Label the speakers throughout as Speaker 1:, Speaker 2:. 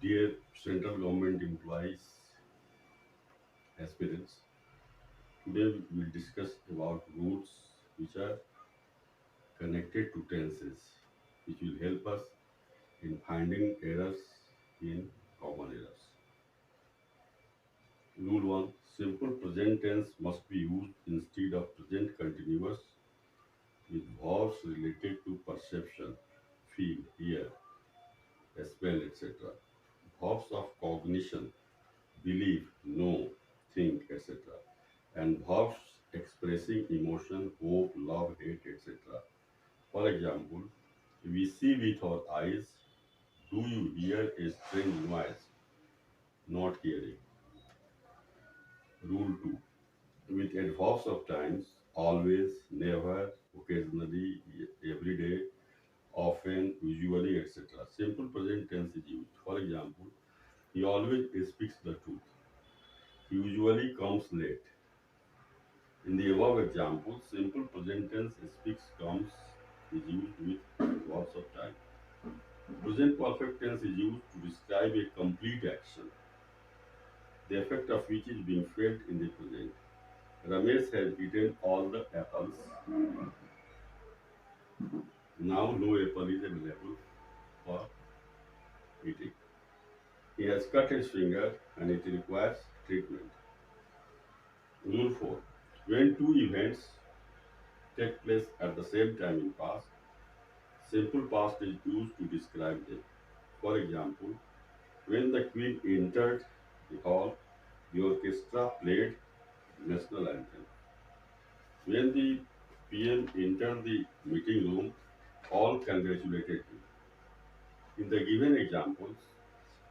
Speaker 1: Dear central government employees, aspirants, today we will discuss about rules which are connected to tenses, which will help us in finding errors in common errors. Rule 1. Simple present tense must be used instead of present continuous with verbs related to perception, feel, hear, smell, etc. Verbs of cognition, believe, know, think, etc. And verbs expressing emotion, hope, love, hate, etc. For example, we see with our eyes. Do you hear a strange noise? Not hearing. Rule 2. With adverbs of times, always, never, occasionally, every day, often, usually, etc. Simple present tense is used. For example, he always speaks the truth. He usually comes late. In the above example, simple present tense speaks comes is used with verbs of time. Present perfect tense is used to describe a complete action, the effect of which is being felt in the present. Ramesh has eaten all the apples. Now no apple is available for eating. He has cut his finger and it requires treatment. Rule 4. When two events take place at the same time in past, simple past is used to describe them. For example, when the queen entered the hall, the orchestra played national anthem. When the PM entered the meeting room, all congratulated him. In the given examples,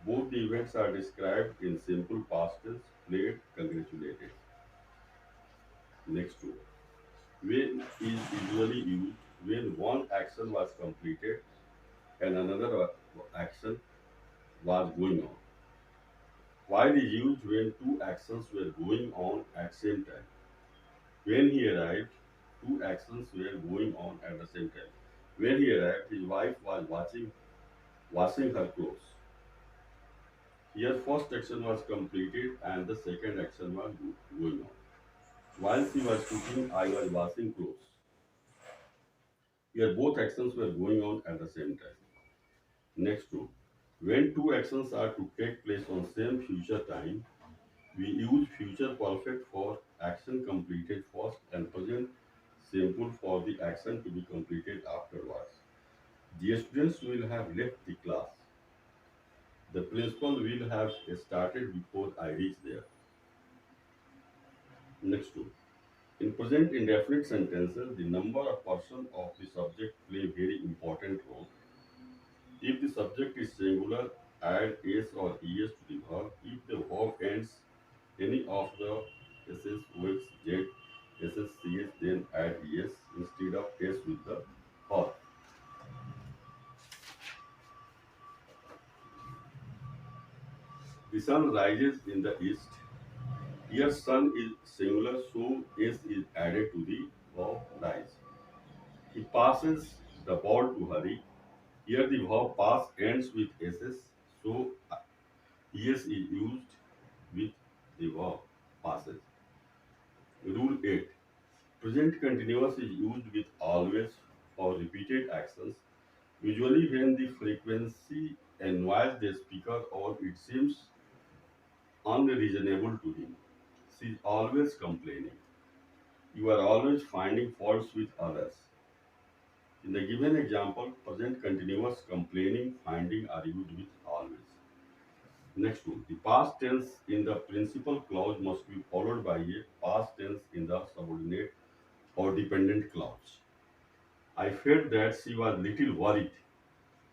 Speaker 1: both the events are described in simple past tense, played, congratulated. Next one. When is usually used when one action was completed and another action was going on. While is used when two actions were going on at same time. When he arrived, two actions were going on at the same time. When he arrived, his wife was washing her clothes. Here, first action was completed and the second action was going on. While she was cooking, I was washing clothes. Here, both actions were going on at the same time. Next rule. When two actions are to take place on same future time, we use future perfect for action completed first and present simple for the action to be completed afterwards. The students will have left the class. The principal will have started before I reach there. Next rule. In present indefinite sentences, the number of person of the subject play very important role. If the subject is singular, add s or es to the verb. If the verb ends any of the ss, ox, z, ss, cs, then add es instead of s with the verb. The sun rises in the east. Here sun is singular, so s is added to the verb rise. He passes the ball to Hari. Here the verb pass ends with ss, so es is used with the verb passes. Rule 8. Present continuous is used with always for repeated actions, usually when the frequency annoys the speaker or it seems unreasonable to him. She is always complaining. You are always finding faults with others. In the given example, present continuous, complaining, finding are used with always. Next one. The past tense in the principal clause must be followed by a past tense in the subordinate or dependent clause. I felt that she was little worried.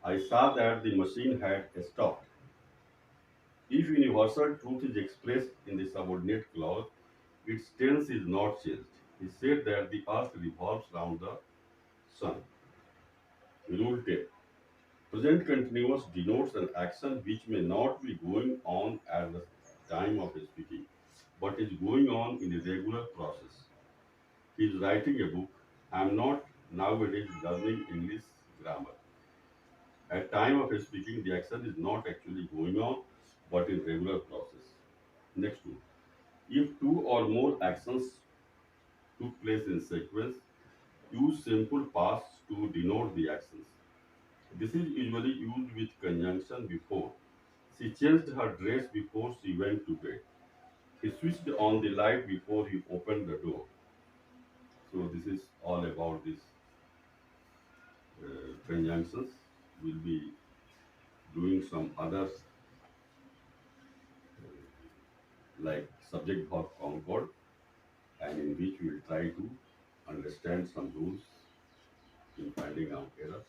Speaker 1: I saw that the machine had stopped. If universal truth is expressed in the subordinate clause, its tense is not changed. He said that the earth revolves round the sun. Rule 10. Present continuous denotes an action which may not be going on at the time of speaking, but is going on in a regular process. He is writing a book. I am not nowadays learning English grammar. At time of speaking, the action is not actually going on, but in regular process. Next one. If two or more actions took place in sequence, use simple past to denote the actions. This is usually used with conjunction before. She changed her dress before she went to bed. He switched on the light before he opened the door. So this is all about this conjunctions. We'll be doing some other like subject verb concord, and in which we'll try to understand some rules in finding out errors.